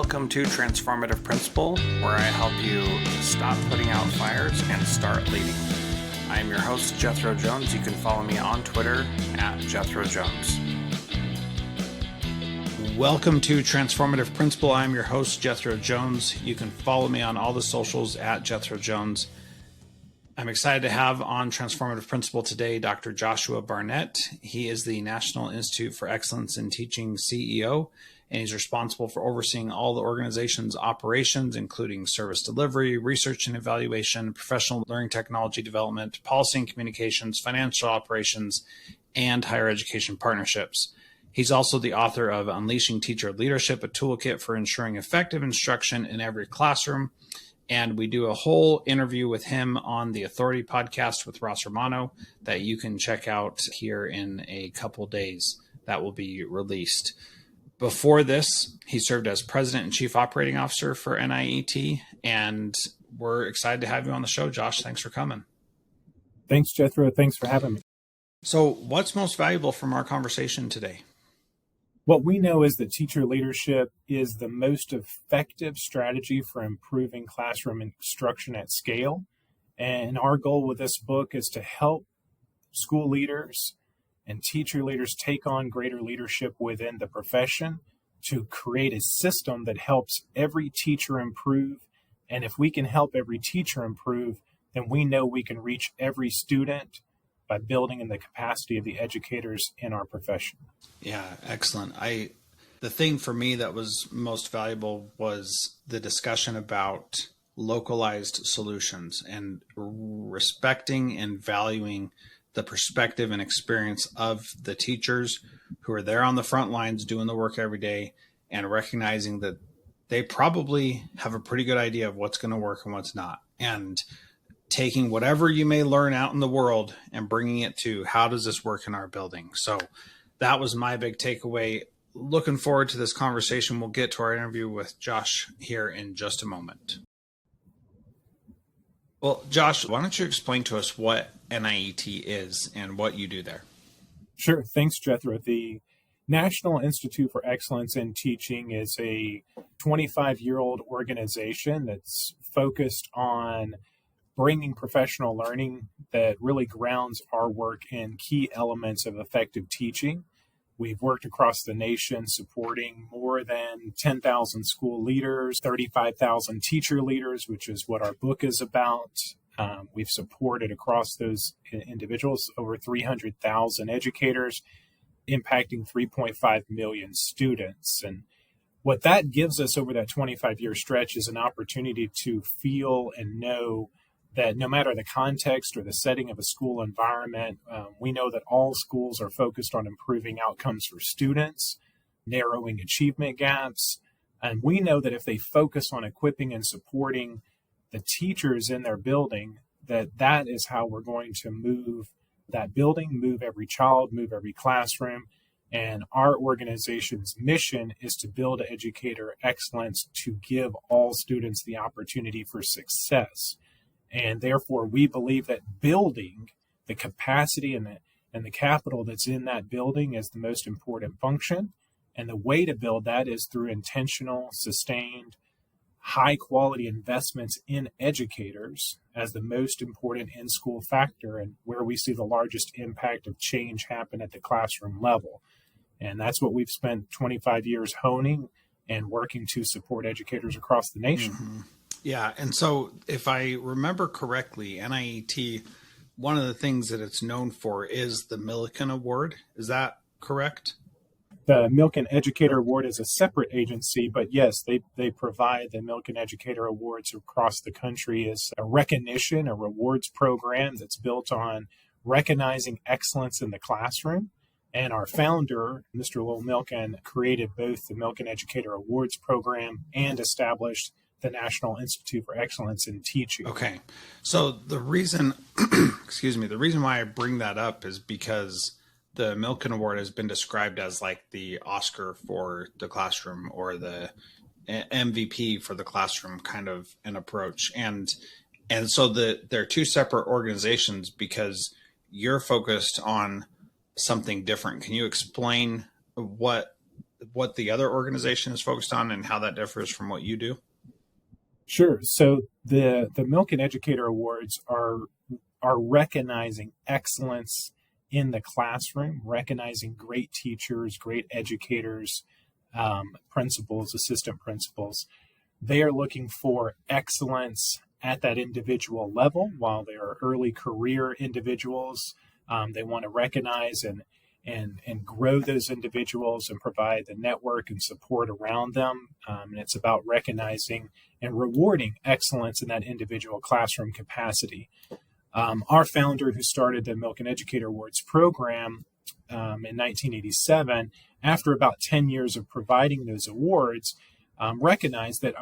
Welcome to Transformative Principal, where I help you stop putting out fires and start leading. I am your host, Jethro Jones. You can follow me on Twitter at Jethro Jones. Welcome to Transformative Principal. I'm your host, Jethro Jones. You can follow me on all the socials at Jethro Jones. I'm excited to have on Transformative Principal today Dr. Joshua Barnett. He is the National Institute for Excellence in Teaching CEO, and he's responsible for overseeing all the organization's operations, including service delivery, research and evaluation, professional learning technology development, policy and communications, financial operations, and higher education partnerships. He's also the author of Unleashing Teacher Leadership, a toolkit for ensuring effective instruction in every classroom. And we do a whole interview with him on the Authority podcast with Ross Romano that you can check out here in a couple days. That will be released. Before this, he served as president and chief operating officer for NIET, and we're excited to have you on the show, Josh. Thanks for coming. Thanks, Jethro. Thanks for having me. So what's most valuable from our conversation today? What we know is that teacher leadership is the most effective strategy for improving classroom instruction at scale. And our goal with this book is to help school leaders and teacher leaders take on greater leadership within the profession to create a system that helps every teacher improve. And if we can help every teacher improve, then we know we can reach every student by building in the capacity of the educators in our profession. Yeah, excellent. The thing for me that was most valuable was the discussion about localized solutions and respecting and valuing the perspective and experience of the teachers who are there on the front lines doing the work every day, and recognizing that they probably have a pretty good idea of what's going to work and what's not. And taking whatever you may learn out in the world and bringing it to how does this work in our building. So that was my big takeaway. Looking forward to this conversation. We'll get to our interview with Josh here in just a moment. Well, Josh, why don't you explain to us what NIET is and what you do there? Sure. Thanks, Jethro. The National Institute for Excellence in Teaching is a 25-year-old organization that's focused on bringing professional learning that really grounds our work in key elements of effective teaching. We've worked across the nation supporting more than 10,000 school leaders, 35,000 teacher leaders, which is what our book is about. We've supported across those individuals over 300,000 educators, impacting 3.5 million students. And what that gives us over that 25-year stretch is an opportunity to feel and know that no matter the context or the setting of a school environment, we know that all schools are focused on improving outcomes for students, narrowing achievement gaps. And we know that if they focus on equipping and supporting the teachers in their building, that is how we're going to move that building, move every child, move every classroom. And our organization's mission is to build educator excellence to give all students the opportunity for success. And therefore, we believe that building the capacity and the capital that's in that building is the most important function. And the way to build that is through intentional, sustained, high-quality investments in educators as the most important in-school factor and where we see the largest impact of change happen at the classroom level. And that's what we've spent 25 years honing and working to support educators across the nation. Mm-hmm. Yeah. And so if I remember correctly, NIET, one of the things that it's known for is the Millikan Award. Is that correct? The Millikan Educator Award is a separate agency, but yes, they provide the Millikan Educator Awards across the country as a recognition, a rewards program that's built on recognizing excellence in the classroom. And our founder, Mr. Lowell Millikan, created both the Millikan Educator Awards program and established the National Institute for Excellence in Teaching. Okay. So the reason, the reason why I bring that up is because the Millikan Award has been described as like the Oscar for the classroom or the MVP for the classroom kind of an approach. And so they're two separate organizations because you're focused on something different. Can you explain what what the other organization is focused on and how that differs from what you do? Sure. So the Milken Educator Awards are recognizing excellence in the classroom, recognizing great teachers, great educators, principals, assistant principals. They are looking for excellence at that individual level. While they are early career individuals, they want to recognize and grow those individuals and provide the network and support around them. And it's about recognizing and rewarding excellence in that individual classroom capacity. Our founder, who started the Milken Educator Awards program in 1987, after about 10 years of providing those awards, recognized that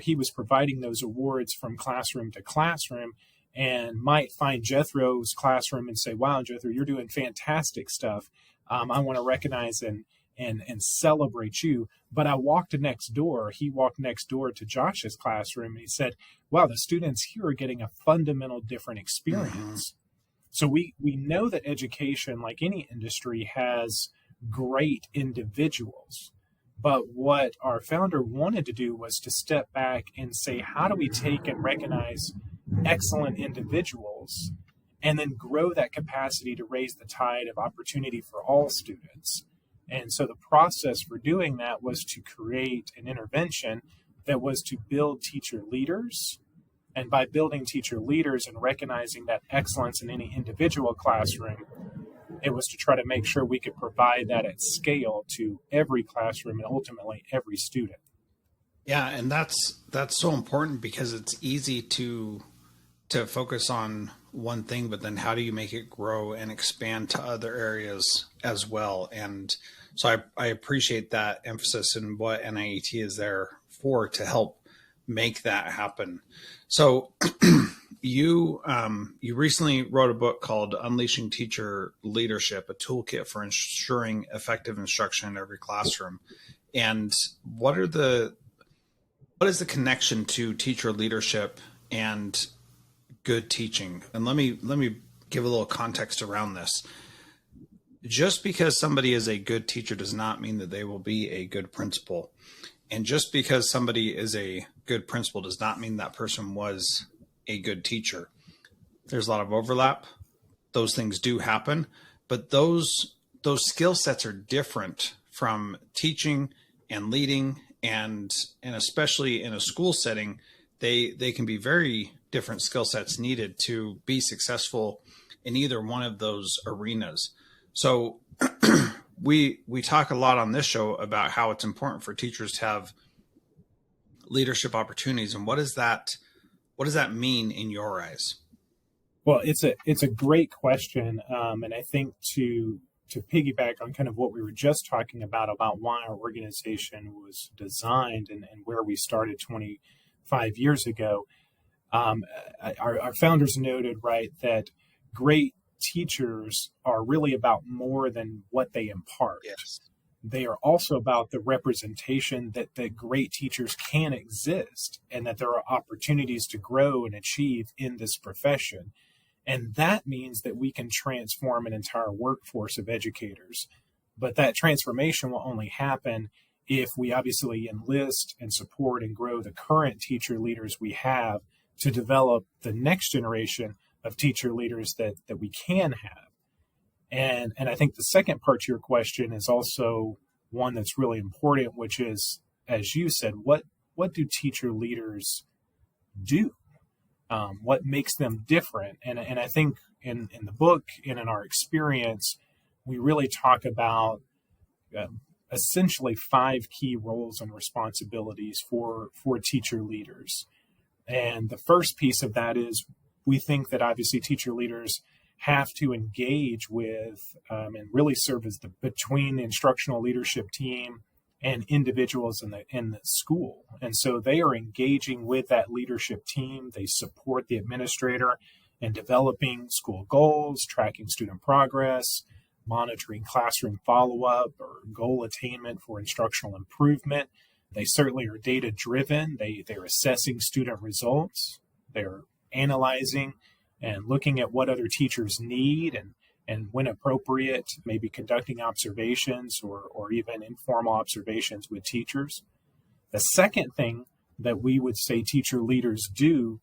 he was providing those awards from classroom to classroom, and might find Jethro's classroom and say, "Wow, Jethro, you're doing fantastic stuff. I want to recognize and celebrate you." But I walked next door. He walked next door to Josh's classroom, and he said, "Wow, the students here are getting a fundamental different experience." So we know that education, like any industry, has great individuals. But what our founder wanted to do was to step back and say, how do we take and recognize excellent individuals and then grow that capacity to raise the tide of opportunity for all students? And so the process for doing that was to create an intervention that was to build teacher leaders. And by building teacher leaders and recognizing that excellence in any individual classroom, it was to try to make sure we could provide that at scale to every classroom and ultimately every student. Yeah, and that's so important, because it's easy to focus on one thing, but then how do you make it grow and expand to other areas as well? And so I appreciate that emphasis in what NIET is there for, to help make that happen. So you recently wrote a book called Unleashing Teacher Leadership, a toolkit for ensuring effective instruction in every classroom. And what is the connection to teacher leadership and good teaching? And let me give a little context around this. Just because somebody is a good teacher does not mean that they will be a good principal. And just because somebody is a good principal does not mean that person was a good teacher. There's a lot of overlap. Those things do happen, but those skill sets are different from teaching and leading, and especially in a school setting, they can be very different skill sets needed to be successful in either one of those arenas. So we talk a lot on this show about how it's important for teachers to have leadership opportunities. And what does that mean in your eyes? Well, it's a great question, and I think to piggyback on kind of what we were just talking about why our organization was designed and where we started 25 years ago. Our founders noted, right, that great teachers are really about more than what they impart. Yes. They are also about the representation that great teachers can exist and that there are opportunities to grow and achieve in this profession. And that means that we can transform an entire workforce of educators. But that transformation will only happen if we obviously enlist and support and grow the current teacher leaders we have to develop the next generation of teacher leaders that we can have. And I think the second part to your question is also one that's really important, which is, as you said, what do teacher leaders do? What makes them different? And I think in the book and in our experience, we really talk about essentially 5 key roles and responsibilities for teacher leaders. And the first piece of that is we think that obviously teacher leaders have to engage with and really serve as between the instructional leadership team and individuals in the school. And so they are engaging with that leadership team. They support the administrator in developing school goals, tracking student progress, monitoring classroom follow-up or goal attainment for instructional improvement. They certainly are data-driven. They're assessing student results. They're analyzing and looking at what other teachers need and and when appropriate, maybe conducting observations or even informal observations with teachers. The second thing that we would say teacher leaders do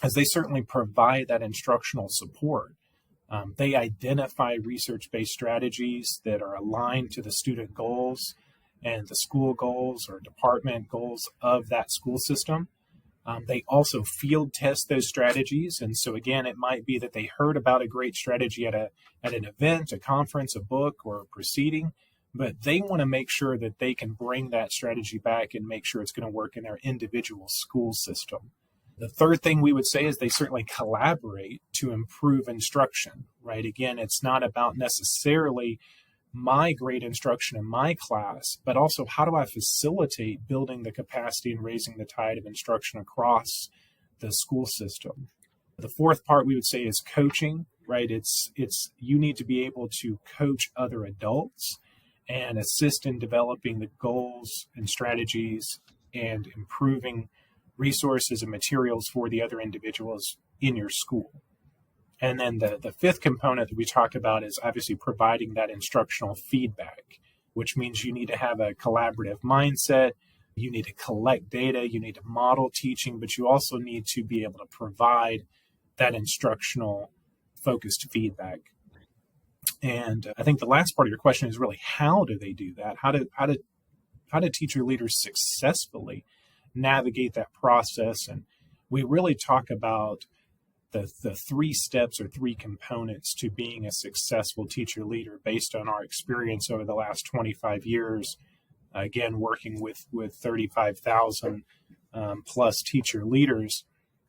is they certainly provide that instructional support. They identify research-based strategies that are aligned to the student goals and the school goals or department goals of that school system. They also field test those strategies. And so again, it might be that they heard about a great strategy at an event, a conference, a book, or a proceeding, but they want to make sure that they can bring that strategy back and make sure it's going to work in their individual school system. The third thing we would say is they certainly collaborate to improve instruction, right? Again, it's not about necessarily my great instruction in my class, but also how do I facilitate building the capacity and raising the tide of instruction across the school system. The fourth part we would say is coaching, right? It's you need to be able to coach other adults and assist in developing the goals and strategies and improving resources and materials for the other individuals in your school. And then the fifth component that we talk about is obviously providing that instructional feedback, which means you need to have a collaborative mindset, you need to collect data, you need to model teaching, but you also need to be able to provide that instructional focused feedback. And I think the last part of your question is really how do they do that? How do teacher leaders successfully navigate that process? And we really talk about the three steps or three components to being a successful teacher leader based on our experience over the last 25 years, again, working with 35,000 plus teacher leaders.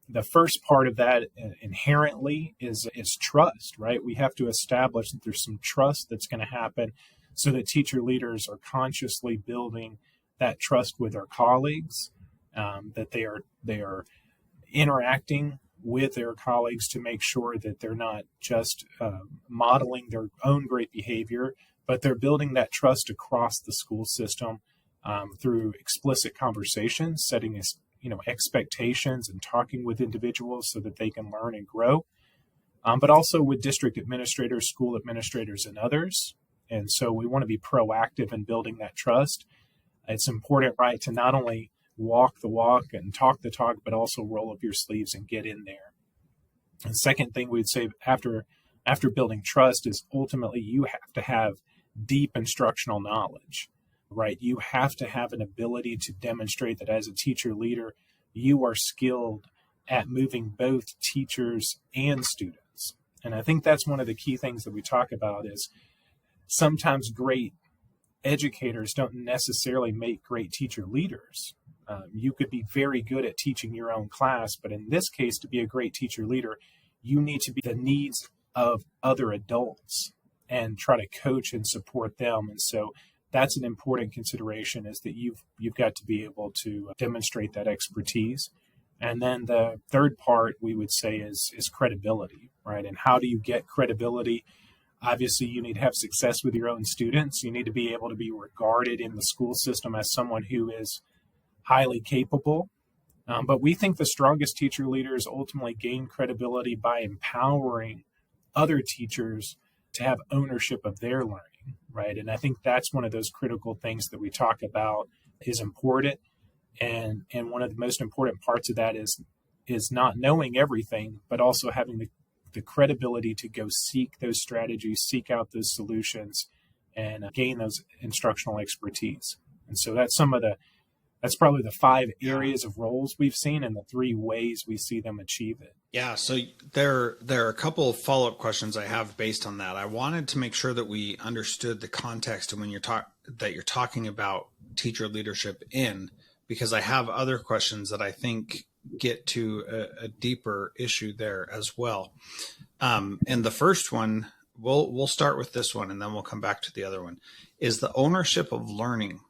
The first part of that inherently is trust, right? We have to establish that there's some trust that's going to happen so that teacher leaders are consciously building that trust with their colleagues, that they are interacting with their colleagues to make sure that they're not just modeling their own great behavior, but they're building that trust across the school system through explicit conversations, setting expectations and talking with individuals so that they can learn and grow, but also with district administrators, school administrators, and others. And so we want to be proactive in building that trust. It's important, right, to not only walk the walk and talk the talk, but also roll up your sleeves and get in there. And second thing we'd say after building trust is ultimately you have to have deep instructional knowledge, right? You have to have an ability to demonstrate that as a teacher leader, you are skilled at moving both teachers and students. And I think that's one of the key things that we talk about is sometimes great educators don't necessarily make great teacher leaders. You could be very good at teaching your own class, but in this case, to be a great teacher leader, you need to be the needs of other adults and try to coach and support them. And so that's an important consideration, is that you've got to be able to demonstrate that expertise. And then the third part we would say is credibility, right? And how do you get credibility? Obviously, you need to have success with your own students. You need to be able to be regarded in the school system as someone who is highly capable. But we think the strongest teacher leaders ultimately gain credibility by empowering other teachers to have ownership of their learning, right? And I think that's one of those critical things that we talk about is important. And one of the most important parts of that is not knowing everything, but also having the credibility to go seek those strategies, seek out those solutions, and gain those instructional expertise. And so that's probably the 5 areas of roles we've seen and the 3 ways we see them achieve it. Yeah. So there are a couple of follow-up questions I have based on that. I wanted to make sure that we understood the context and when you're talking about teacher leadership because I have other questions that I think get to a deeper issue there as well. And the first one, we'll start with this one and then we'll come back to the other one, is the ownership of learning.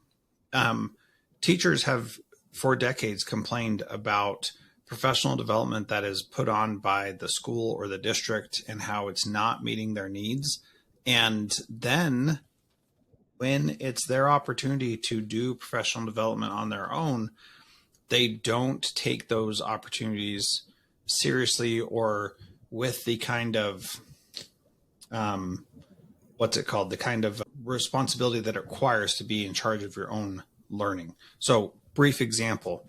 Teachers have for decades complained about professional development that is put on by the school or the district and how it's not meeting their needs. And then when it's their opportunity to do professional development on their own, they don't take those opportunities seriously or with the kind of what's it called? The kind of responsibility that it requires to be in charge of your own learning. So, brief example,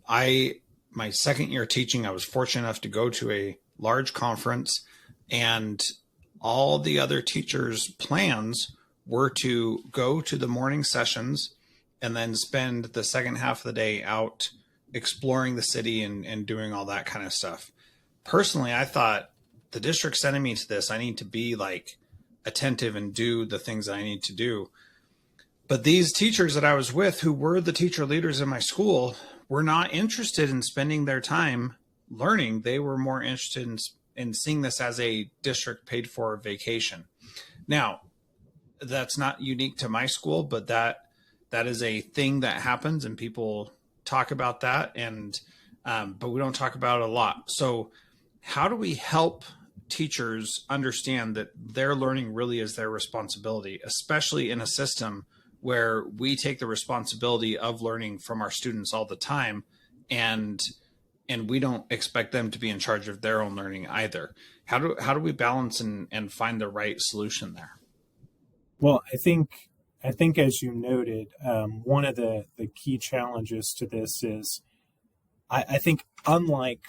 my second year teaching, I was fortunate enough to go to a large conference, and all the other teachers' plans were to go to the morning sessions and then spend the second half of the day out exploring the city and doing all that kind of stuff. Personally, I thought the district's sending me to this. I need to be like attentive and do the things that I need to do. But these teachers that I was with, who were the teacher leaders in my school, were not interested in spending their time learning. They were more interested in seeing this as a district paid for vacation. Now, that's not unique to my school, but that is a thing that happens, and people talk about that, and but we don't talk about it a lot. So how do we help teachers understand that their learning really is their responsibility, especially in a system where we take the responsibility of learning from our students all the time, and we don't expect them to be in charge of their own learning either? How do we balance and find the right solution there? Well, I think as you noted, one of the key challenges to this is I think unlike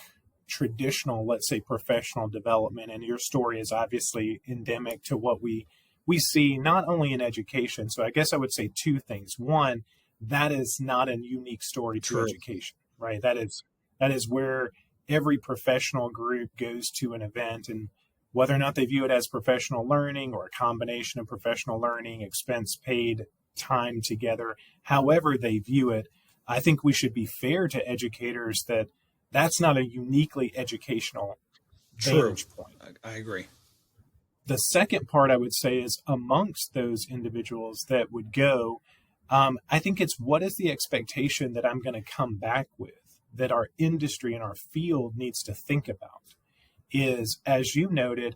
traditional, let's say, professional development, and your story is obviously endemic to what we see not only in education. So I guess I would say two things. One, that is not a unique story to education, right? That is where every professional group goes to an event, and whether or not they view it as professional learning or a combination of professional learning, expense paid, time together, however they view it, I think we should be fair to educators that that's not a uniquely educational vantage point. I agree. The second part I would say is amongst those individuals that would go, I think it's what is the expectation that I'm going to come back with that our industry and our field needs to think about is, as you noted,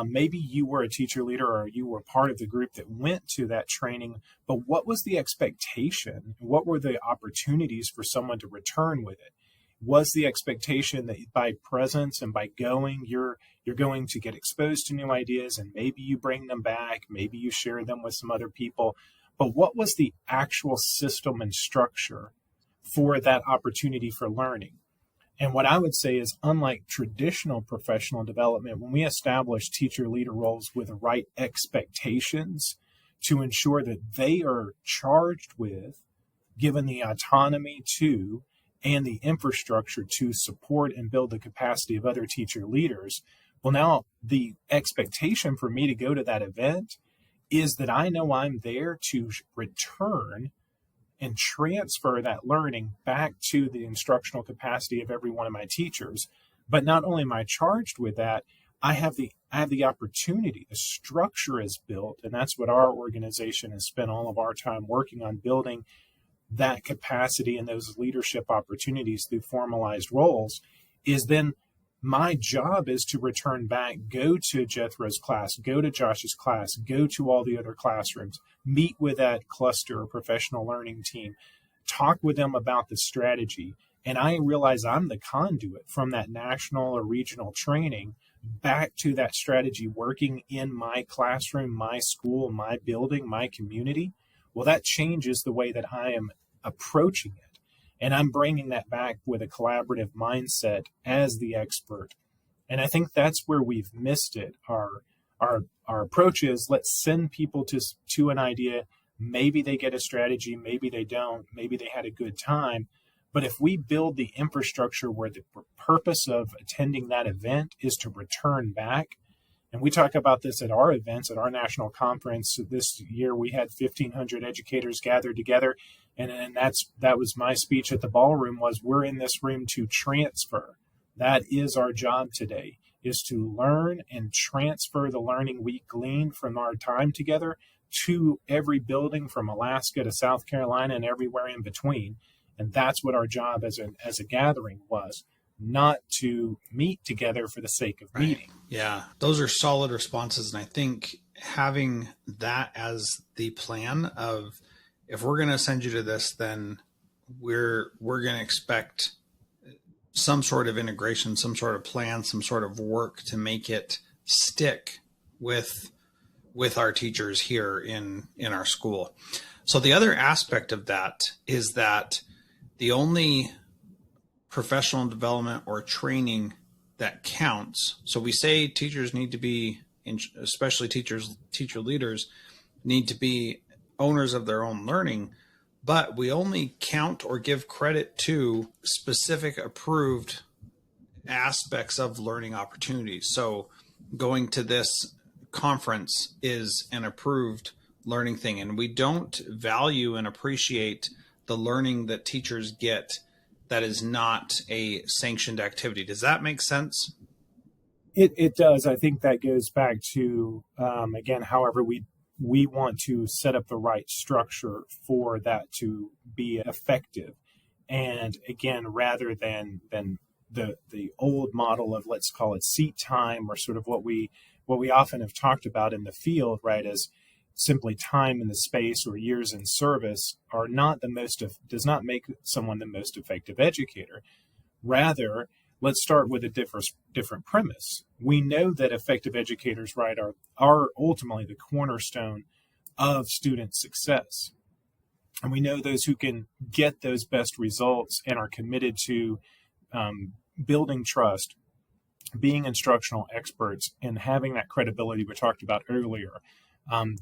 maybe you were a teacher leader or you were part of the group that went to that training, but what was the expectation? What were the opportunities for someone to return with it? Was the expectation that by presence and by going, you're going to get exposed to new ideas, and maybe you bring them back, maybe you share them with some other people, but what was the actual system and structure for that opportunity for learning? And what I would say is, unlike traditional professional development, when we establish teacher leader roles with the right expectations to ensure that they are charged with, given the autonomy to, and the infrastructure to support and build the capacity of other teacher leaders, well, now the expectation for me to go to that event is that I know I'm there to return and transfer that learning back to the instructional capacity of every one of my teachers. But not only am I charged with that, I have the opportunity. The structure is built, and that's what our organization has spent all of our time working on, building that capacity and those leadership opportunities through formalized roles. Is then my job is to return back, go to Jethro's class, go to Josh's class, go to all the other classrooms, meet with that cluster or professional learning team, talk with them about the strategy. And I realize I'm the conduit from that national or regional training back to that strategy working in my classroom, my school, my building, my community. Well, that changes the way that I am approaching it. And I'm bringing that back with a collaborative mindset as the expert. And I think that's where we've missed it. Our approach is, let's send people to an idea. Maybe they get a strategy, maybe they don't, maybe they had a good time. But if we build the infrastructure where the purpose of attending that event is to return back, and we talk about this at our events, at our national conference this year, we had 1,500 educators gathered together. And that was my speech at the ballroom, was we're in this room to transfer. That is our job today, is to learn and transfer the learning we gleaned from our time together to every building from Alaska to South Carolina and everywhere in between. And that's what our job as a gathering was, not to meet together for the sake of meeting. Yeah, those are solid responses. And I think having that as the plan of, if we're going to send you to this, then we're going to expect some sort of integration, some sort of plan, some sort of work to make it stick with our teachers here in our school. So the other aspect of that is that the only professional development or training that counts. So we say teachers need to be, especially teacher leaders, need to be owners of their own learning, but we only count or give credit to specific approved aspects of learning opportunities. So going to this conference is an approved learning thing, and we don't value and appreciate the learning that teachers get that is not a sanctioned activity. Does that make sense? It does. I think that goes back to, again, however we want to set up the right structure for that to be effective. And again, rather than the old model of, let's call it seat time, or sort of what we often have talked about in the field, right, as simply time in the space or years in service does not make someone the most effective educator. Rather, let's start with a different premise. We know that effective educators, right, are ultimately the cornerstone of student success. And we know those who can get those best results and are committed to building trust, being instructional experts, and having that credibility we talked about earlier.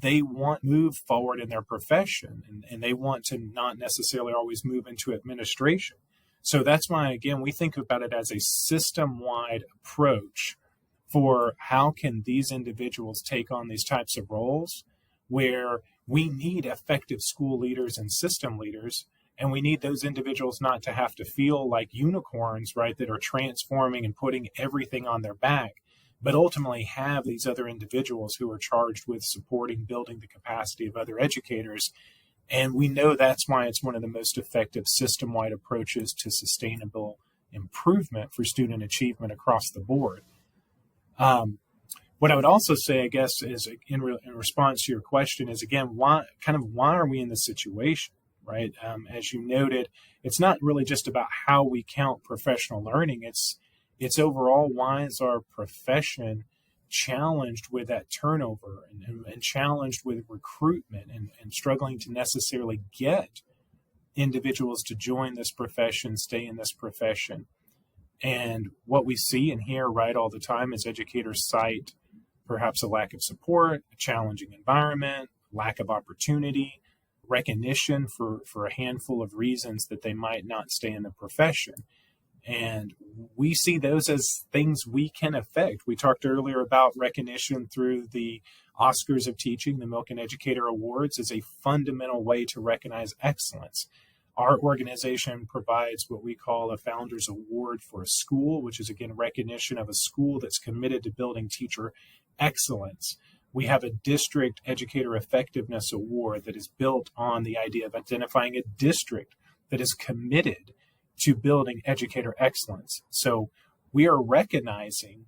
They want to move forward in their profession, and they want to not necessarily always move into administration. So that's why, again, we think about it as a system-wide approach for how can these individuals take on these types of roles, where we need effective school leaders and system leaders, and we need those individuals not to have to feel like unicorns, right, that are transforming and putting everything on their back, but ultimately have these other individuals who are charged with supporting, building the capacity of other educators. And we know that's why it's one of the most effective system-wide approaches to sustainable improvement for student achievement across the board. What I would also say, I guess, is in response to your question is, again, why are we in this situation, right? As you noted, it's not really just about how we count professional learning. It's overall, why is our profession challenged with that turnover and challenged with recruitment and struggling to necessarily get individuals to join this profession, stay in this profession. And what we see and hear right all the time is educators cite perhaps a lack of support, a challenging environment, lack of opportunity, recognition for a handful of reasons that they might not stay in the profession. And we see those as things we can affect. We talked earlier about recognition through the Oscars of Teaching, the Milken Educator Awards, is a fundamental way to recognize excellence. Our organization provides what we call a Founders Award for a school, which is, again, recognition of a school that's committed to building teacher excellence. We have a District Educator Effectiveness Award that is built on the idea of identifying a district that is committed to building educator excellence. So we are recognizing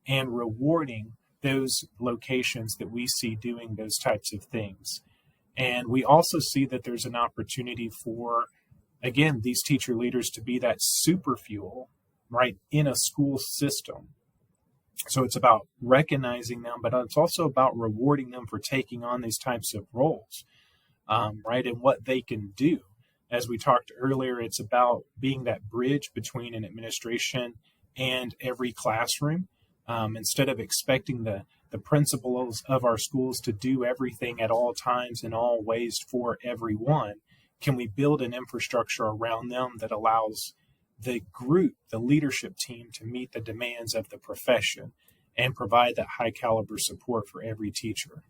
and rewarding those locations that we see doing those types of things. And we also see that there's an opportunity for, again, these teacher leaders to be that super fuel, right, in a school system. So it's about recognizing them, but it's also about rewarding them for taking on these types of roles, right, and what they can do. As we talked earlier, it's about being that bridge between an administration and every classroom. Instead of expecting the principals of our schools to do everything at all times in all ways for everyone, can we build an infrastructure around them that allows the group, the leadership team, to meet the demands of the profession and provide that high caliber support for every teacher?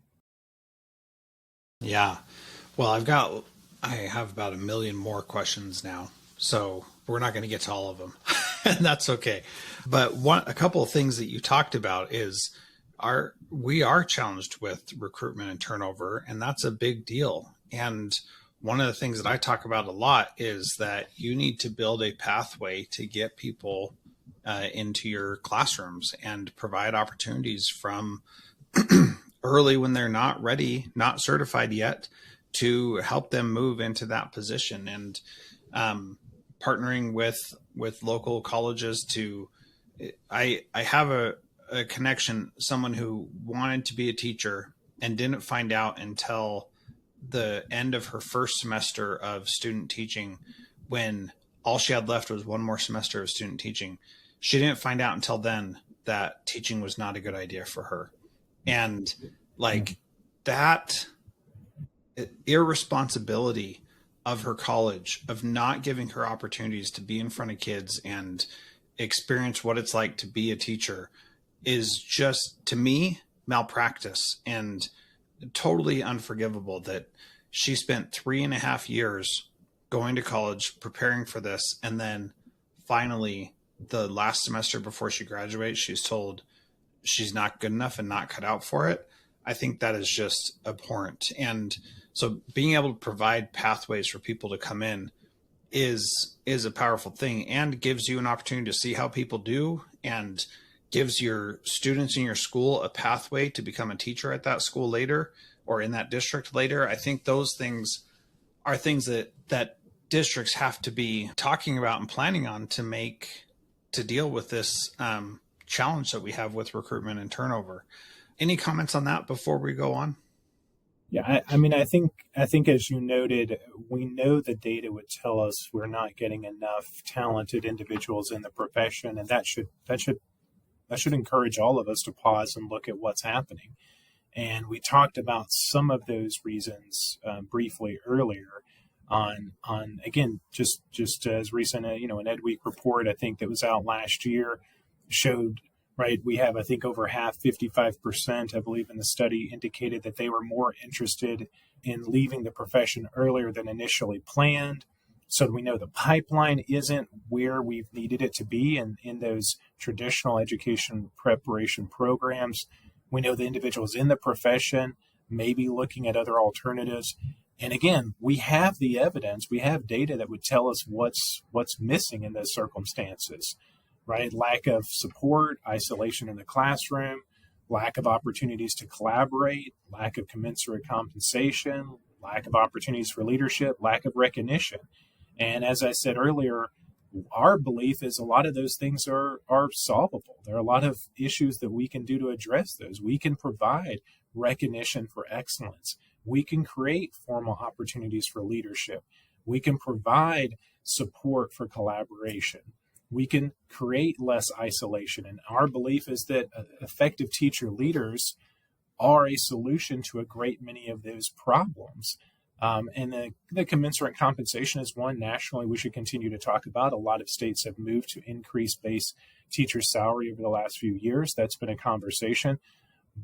Yeah. Well, I have about 1 million more questions now, so we're not going to get to all of them, and that's okay. But a couple of things that you talked about is we are challenged with recruitment and turnover, and that's a big deal. And one of the things that I talk about a lot is that you need to build a pathway to get people into your classrooms and provide opportunities from early when they're not ready, not certified yet, to help them move into that position, and partnering with local colleges to, I have a a connection, someone who wanted to be a teacher and didn't find out until the end of her first semester of student teaching, when all she had left was one more semester of student teaching. She didn't find out until then that teaching was not a good idea for her. And like that irresponsibility of her college, of not giving her opportunities to be in front of kids and experience what it's like to be a teacher, is just, to me, malpractice and totally unforgivable. That she spent 3.5 years going to college, preparing for this, and then finally the last semester before she graduates, she's told she's not good enough and not cut out for it. I think that is just abhorrent. And so being able to provide pathways for people to come in is a powerful thing, and gives you an opportunity to see how people do, and gives your students in your school a pathway to become a teacher at that school later, or in that district later. I think those things are things that districts have to be talking about and planning on to deal with this challenge that we have with recruitment and turnover. Any comments on that before we go on? Yeah, I mean, I think as you noted, we know the data would tell us we're not getting enough talented individuals in the profession, and that should encourage all of us to pause and look at what's happening. And we talked about some of those reasons briefly earlier. On again, just as recent, an Ed Week report I think that was out last year showed. Right, we have, I think, over half, 55%, I believe, in the study indicated that they were more interested in leaving the profession earlier than initially planned. So we know the pipeline isn't where we've needed it to be in those traditional education preparation programs. We know the individuals in the profession may be looking at other alternatives. And again, we have the evidence, we have data that would tell us what's missing in those circumstances. Right? Lack of support, isolation in the classroom, lack of opportunities to collaborate, lack of commensurate compensation, lack of opportunities for leadership, lack of recognition. And as I said earlier, our belief is a lot of those things are solvable. There are a lot of issues that we can do to address those. We can provide recognition for excellence. We can create formal opportunities for leadership. We can provide support for collaboration. We can create less isolation. And our belief is that effective teacher leaders are a solution to a great many of those problems. And the commensurate compensation is one nationally we should continue to talk about. A lot of states have moved to increase base teacher salary over the last few years. That's been a conversation.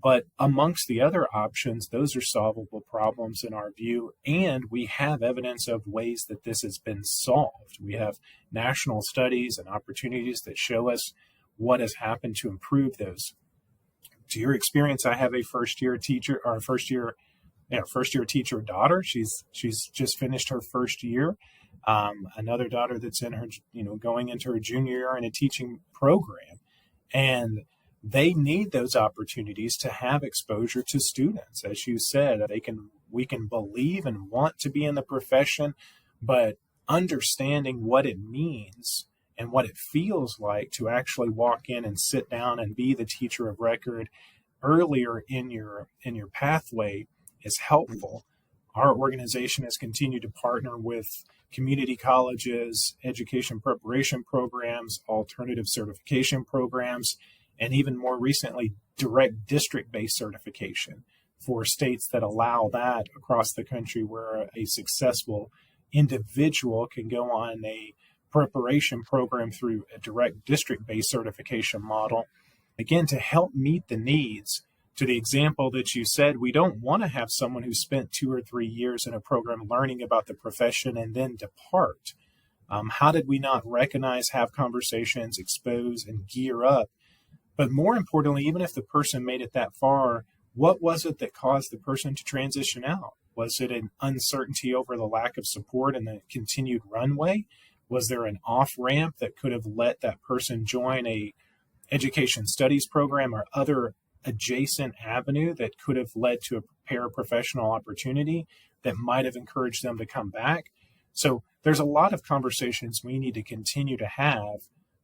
But amongst the other options, those are solvable problems in our view, and we have evidence of ways that this has been solved. We have national studies and opportunities that show us what has happened to improve those. To your experience, I have a first year teacher daughter. She's just finished her first year. Another daughter that's in her, going into her junior year in a teaching program, and they need those opportunities to have exposure to students. As you said, we can believe and want to be in the profession, but understanding what it means and what it feels like to actually walk in and sit down and be the teacher of record earlier in your pathway is helpful. Our organization has continued to partner with community colleges, education preparation programs, alternative certification programs, and even more recently, direct district-based certification for states that allow that across the country, where a successful individual can go on a preparation program through a direct district-based certification model, again, to help meet the needs. To the example that you said, we don't want to have someone who spent 2 or 3 years in a program learning about the profession and then depart. How did we not recognize, have conversations, expose, and gear up? But more importantly, even if the person made it that far, what was it that caused the person to transition out? Was it an uncertainty over the lack of support and the continued runway? Was there an off-ramp that could have let that person join a education studies program or other adjacent avenue that could have led to a paraprofessional opportunity that might have encouraged them to come back? So there's a lot of conversations we need to continue to have,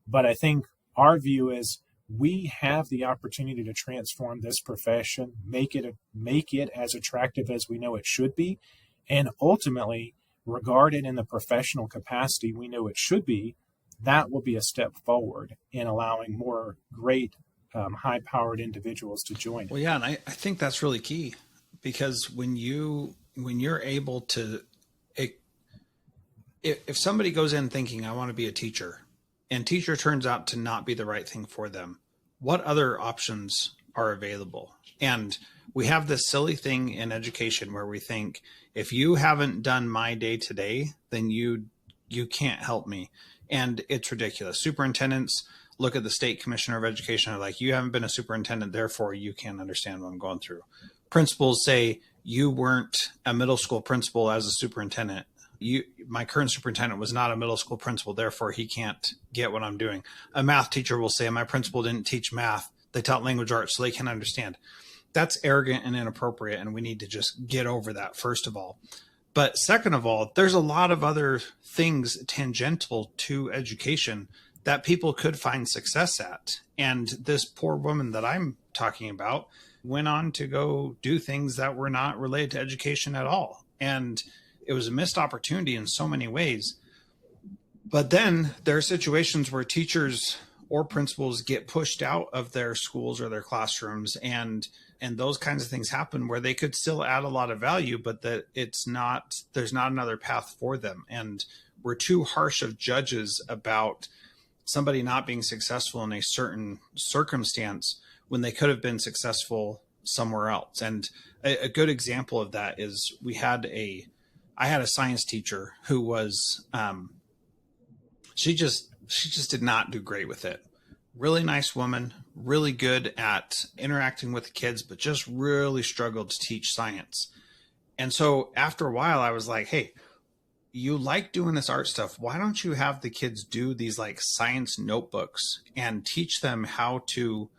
but I think our view is we have the opportunity to transform this profession, make it as attractive as we know it should be, and ultimately regard it in the professional capacity we know it should be. That will be a step forward in allowing more great high-powered individuals to join it. Well, yeah, and I think that's really key, because when you're able to, if somebody goes in thinking, I want to be a teacher, and teacher turns out to not be the right thing for them, what other options are available? And we have this silly thing in education where we think, if you haven't done my day today, then you can't help me. And it's ridiculous. Superintendents look at the state commissioner of education and are like, you haven't been a superintendent, therefore you can't understand what I'm going through. Principals say, you weren't a middle school principal as a superintendent. My current superintendent was not a middle school principal, therefore he can't get what I'm doing. A math teacher will say, my principal didn't teach math. They taught language arts, so they can understand. That's arrogant and inappropriate, and we need to just get over that, first of all. But second of all, there's a lot of other things tangential to education that people could find success at. And this poor woman that I'm talking about went on to go do things that were not related to education at all. And it was a missed opportunity in so many ways. But then there are situations where teachers or principals get pushed out of their schools or their classrooms, and those kinds of things happen where they could still add a lot of value, but that there's not another path for them. And we're too harsh of judges about somebody not being successful in a certain circumstance when they could have been successful somewhere else. And a good example of that is I had a science teacher who was, she just did not do great with it. Really nice woman, really good at interacting with the kids, but just really struggled to teach science. And so after a while, I was like, hey, you like doing this art stuff. Why don't you have the kids do these like science notebooks and teach them how to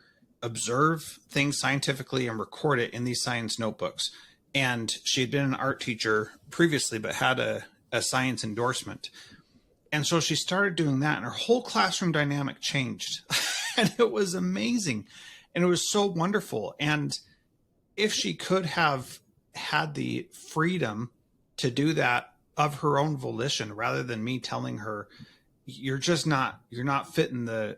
observe things scientifically and record it in these science notebooks? And she had been an art teacher previously, but had a science endorsement. And so she started doing that, and her whole classroom dynamic changed. And it was amazing. And it was so wonderful. And if she could have had the freedom to do that of her own volition, rather than me telling her, you're not fitting the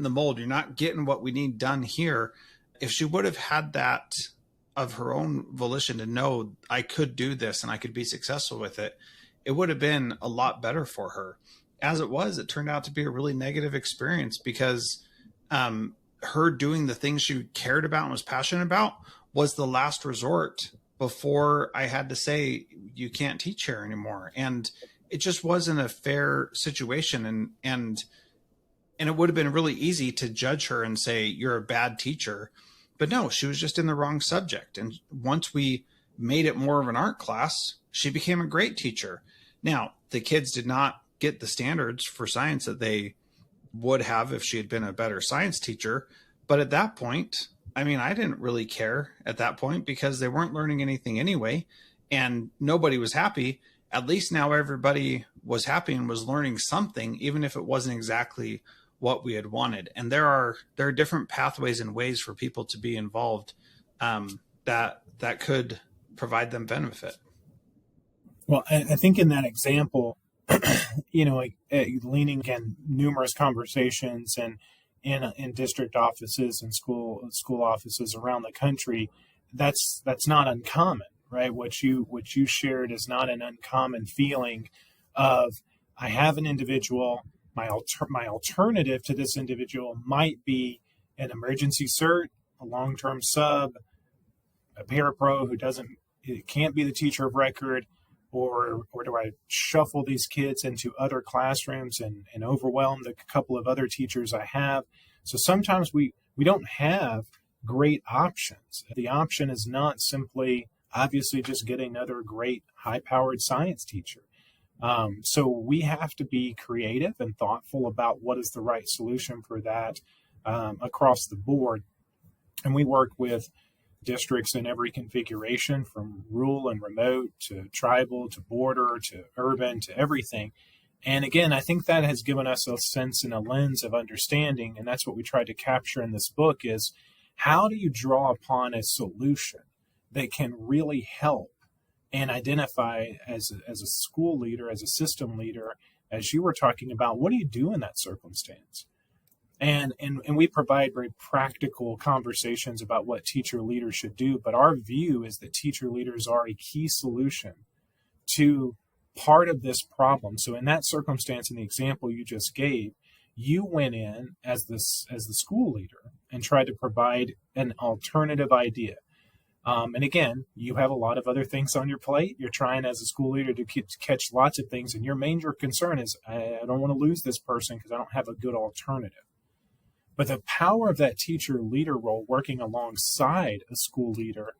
mold, you're not getting what we need done here. If she would have had that of her own volition to know I could do this and I could be successful with it, it would have been a lot better for her. As it was, it turned out to be a really negative experience, because her doing the things she cared about and was passionate about was the last resort before I had to say, you can't teach here anymore. And it just wasn't a fair situation. And it would have been really easy to judge her and say, you're a bad teacher. But no, she was just in the wrong subject. And once we made it more of an art class, she became a great teacher. Now, the kids did not get the standards for science that they would have if she had been a better science teacher. But at that point, I mean, I didn't really care at that point, because they weren't learning anything anyway, and nobody was happy. At least now everybody was happy and was learning something, even if it wasn't exactly what we had wanted. And there are different pathways and ways for people to be involved that could provide them benefit. Well, I think in that example, leaning again, numerous conversations and in district offices and school offices around the country, that's not uncommon, right? What you shared is not an uncommon feeling of, I have an individual, my alternative to this individual might be an emergency cert, a long-term sub, a parapro who can't be the teacher of record, or do I shuffle these kids into other classrooms and overwhelm the couple of other teachers I have? So sometimes we don't have great options. The option is not simply, obviously, just get another great high-powered science teacher. So we have to be creative and thoughtful about what is the right solution for that across the board. And we work with districts in every configuration, from rural and remote to tribal to border to urban to everything. And again, I think that has given us a sense and a lens of understanding, and that's what we tried to capture in this book is how do you draw upon a solution that can really help and identify as a school leader, as a system leader, as you were talking about, what do you do in that circumstance? And we provide very practical conversations about what teacher leaders should do, but our view is that teacher leaders are a key solution to part of this problem. So in that circumstance, in the example you just gave, you went in as the school leader and tried to provide an alternative idea. And again, you have a lot of other things on your plate. You're trying as a school leader to catch lots of things. And your major concern is, I don't want to lose this person because I don't have a good alternative. But the power of that teacher leader role working alongside a school leader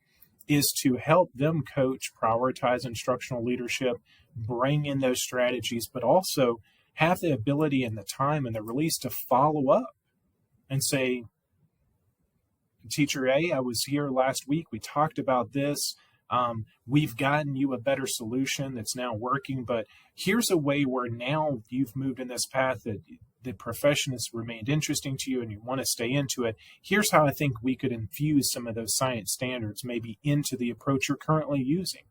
is to help them coach, prioritize instructional leadership, bring in those strategies, but also have the ability and the time and the release to follow up and say, Teacher A, I was here last week. We talked about this. We've gotten you a better solution that's now working, but here's a way where now you've moved in this path that the profession has remained interesting to you and you want to stay into it. Here's how I think we could infuse some of those science standards maybe into the approach you're currently using,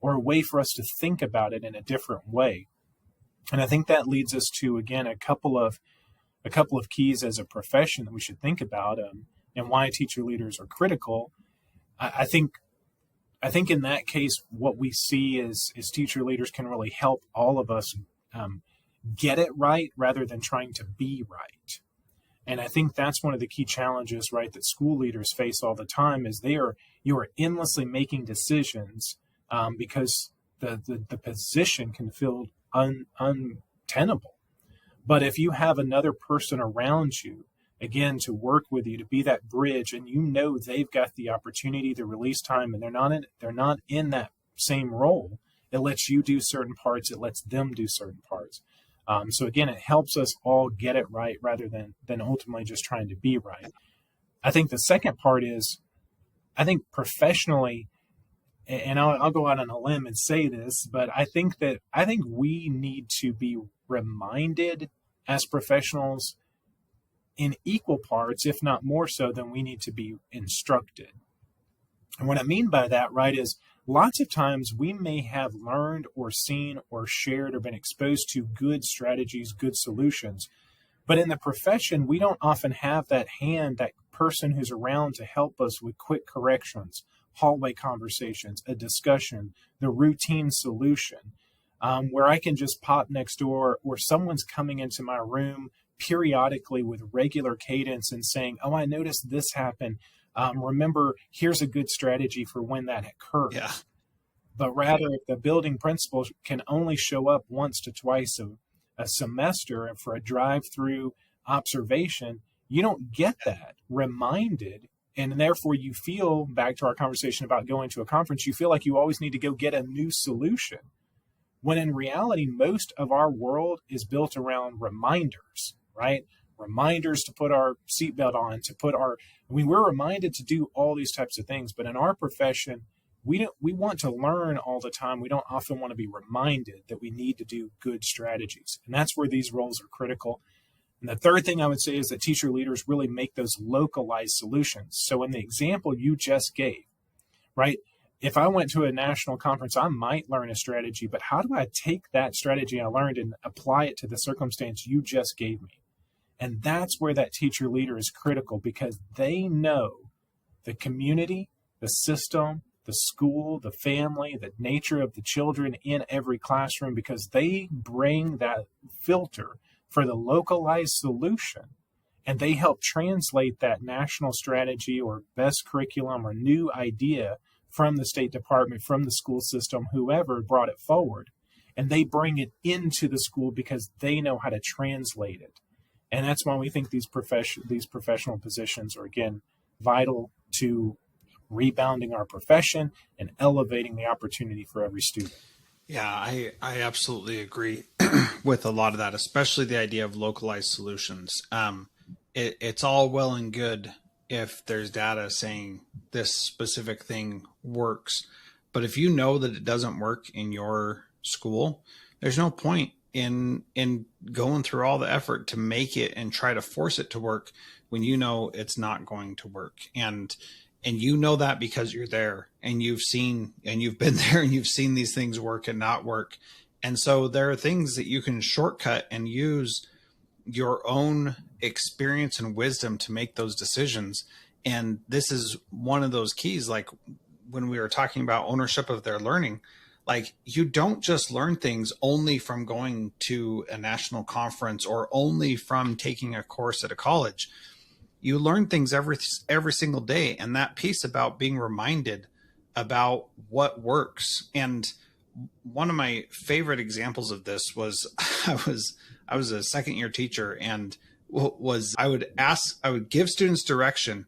or a way for us to think about it in a different way. And I think that leads us to, again, a couple of keys as a profession that we should think about, and why teacher leaders are critical. I think in that case, what we see is teacher leaders can really help all of us get it right rather than trying to be right. And I think that's one of the key challenges, right, that school leaders face all the time is you are endlessly making decisions because the position can feel untenable. But if you have another person around you, again, to work with you, to be that bridge, and you know they've got the opportunity, the release time, and they're not in that same role, it lets you do certain parts, it lets them do certain parts. So again, it helps us all get it right rather than ultimately just trying to be right. I think the second part is, I think professionally, and I'll go out on a limb and say this, but I think we need to be reminded as professionals in equal parts, if not more so, than we need to be instructed. And what I mean by that, right, is lots of times we may have learned or seen or shared or been exposed to good strategies, good solutions. But in the profession, we don't often have that person who's around to help us with quick corrections, hallway conversations, a discussion, the routine solution, where I can just pop next door, or someone's coming into my room periodically with regular cadence and saying, oh, I noticed this happen. Remember, here's a good strategy for when that occurs. Yeah. But rather, if the building principal can only show up once to twice a semester and for a drive-through observation, you don't get that reminded. And therefore, you feel, back to our conversation about going to a conference, you feel like you always need to go get a new solution. When in reality, most of our world is built around reminders, right? Reminders to put our seatbelt on, we're reminded to do all these types of things. But in our profession, we want to learn all the time. We don't often want to be reminded that we need to do good strategies. And that's where these roles are critical. And the third thing I would say is that teacher leaders really make those localized solutions. So in the example you just gave, right? If I went to a national conference, I might learn a strategy, but how do I take that strategy I learned and apply it to the circumstance you just gave me? And that's where that teacher leader is critical, because they know the community, the system, the school, the family, the nature of the children in every classroom, because they bring that filter for the localized solution. And they help translate that national strategy or best curriculum or new idea from the State Department, from the school system, whoever brought it forward. And they bring it into the school because they know how to translate it. And that's why we think these professional positions are, again, vital to rebounding our profession and elevating the opportunity for every student. Yeah, I absolutely agree with a lot of that, especially the idea of localized solutions. It's all well and good if there's data saying this specific thing works. But if you know that it doesn't work in your school, there's no point in going through all the effort to make it and try to force it to work when you know it's not going to work. And you know that because you're there and you've been there and you've seen these things work and not work. And so there are things that you can shortcut and use your own experience and wisdom to make those decisions. And this is one of those keys. Like when we were talking about ownership of their learning, like you don't just learn things only from going to a national conference or only from taking a course at a college. You learn things every single day. And that piece about being reminded about what works. And one of my favorite examples of this was I was a second year teacher, and I would give students direction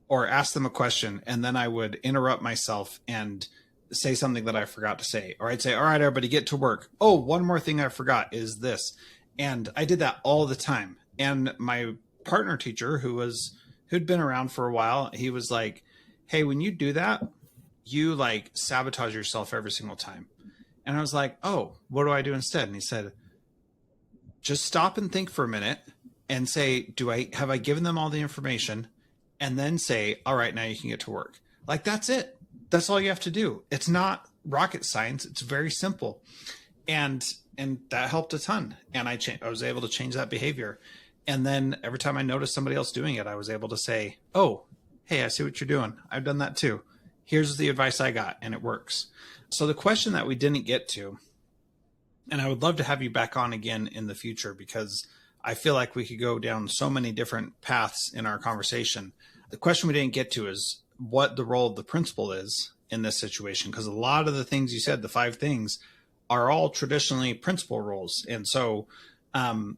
or ask them a question, and then I would interrupt myself and say something that I forgot to say. Or I'd say, all right, everybody get to work. Oh, one more thing I forgot is this. And I did that all the time. And my partner teacher who'd been around for a while, he was like, hey, when you do that, you like sabotage yourself every single time. And I was like, oh, what do I do instead? And he said, just stop and think for a minute and say, have I given them all the information? And then say, all right, now you can get to work. Like, that's it. That's all you have to do. It's not rocket science. It's very simple. And that helped a ton. And I was able to change that behavior. And then every time I noticed somebody else doing it, I was able to say, oh, hey, I see what you're doing. I've done that too. Here's the advice I got, and it works. So the question that we didn't get to, and I would love to have you back on again in the future, because I feel like we could go down so many different paths in our conversation. The question we didn't get to is what the role of the principal is in this situation, because a lot of the things you said, the 5 things, are all traditionally principal roles. And so I'll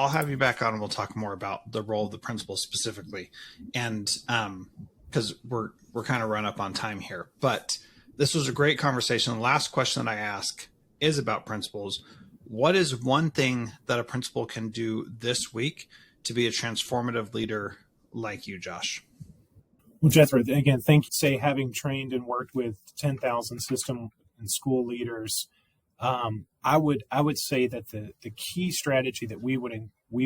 have you back on and we'll talk more about the role of the principal specifically. And because we're kind of run up on time here, but this was a great conversation. The last question that I ask is about principals. What is one thing that a principal can do this week to be a transformative leader like you, Josh? Well, Jethro, again, thank you. Say, having trained and worked with 10,000 system and school leaders, I would say that the key strategy that we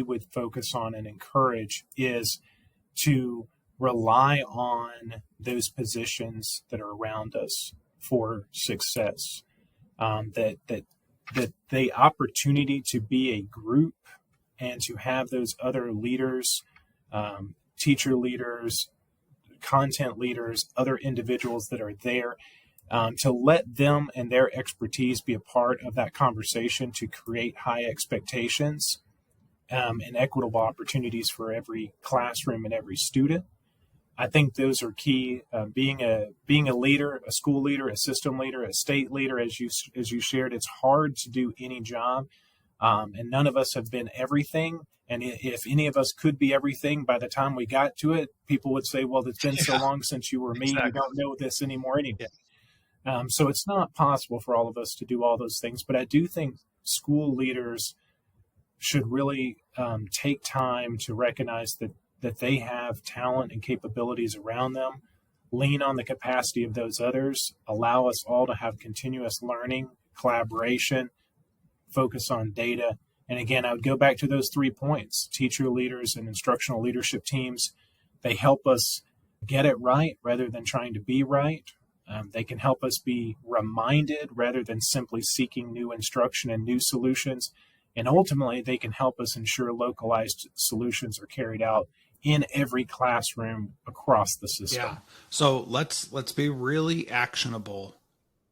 would focus on and encourage is to rely on those positions that are around us for success. That the opportunity to be a group and to have those other leaders, teacher leaders, content leaders, other individuals that are there, to let them and their expertise be a part of that conversation to create high expectations and equitable opportunities for every classroom and every student. I think those are key. Being a leader, a school leader, a system leader, a state leader, as you shared, it's hard to do any job, and none of us have been everything. And if any of us could be everything, by the time we got to it, people would say, "Well, it's been so long since you were me, exactly. You don't know this anymore anyway." Yeah. So it's not possible for all of us to do all those things. But I do think school leaders should really take time to recognize that they have talent and capabilities around them, lean on the capacity of those others, allow us all to have continuous learning, collaboration, focus on data. And again, I would go back to those 3 points. Teacher leaders and instructional leadership teams, they help us get it right rather than trying to be right. They can help us be reminded rather than simply seeking new instruction and new solutions. And ultimately, they can help us ensure localized solutions are carried out in every classroom across the system. Yeah. So let's be really actionable.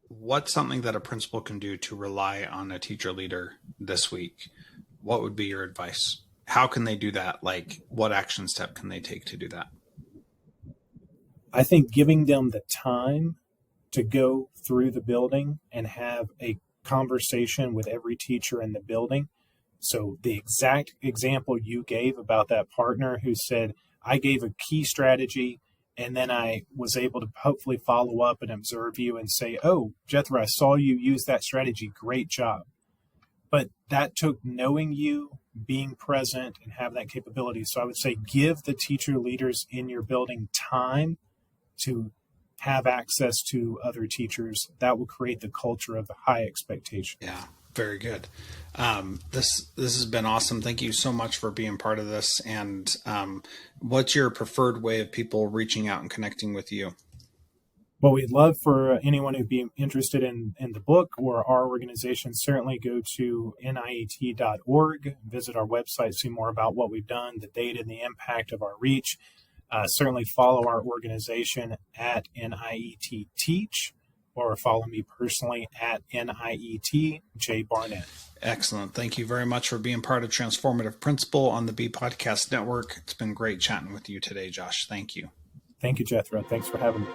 What's something that a principal can do to rely on a teacher leader this week? What would be your advice? How can they do that? Like, what action step can they take to do that? I think giving them the time to go through the building and have a conversation with every teacher in the building. So the exact example you gave about that partner who said, I gave a key strategy, and then I was able to hopefully follow up and observe you and say, oh, Jethro, I saw you use that strategy. Great job. But that took knowing you, being present, and have that capability. So I would say give the teacher leaders in your building time to have access to other teachers. That will create the culture of the high expectation. Yeah, very good. This has been awesome. Thank you so much for being part of this. And what's your preferred way of people reaching out and connecting with you? Well, we'd love for anyone who'd be interested in the book or our organization, certainly go to niet.org, visit our website, see more about what we've done, the data and the impact of our reach. Certainly follow our organization at NIET Teach, or follow me personally at NIET J Barnett. Excellent. Thank you very much for being part of Transformative Principal on the B Podcast Network. It's been great chatting with you today, Josh. Thank you. Thank you, Jethro. Thanks for having me.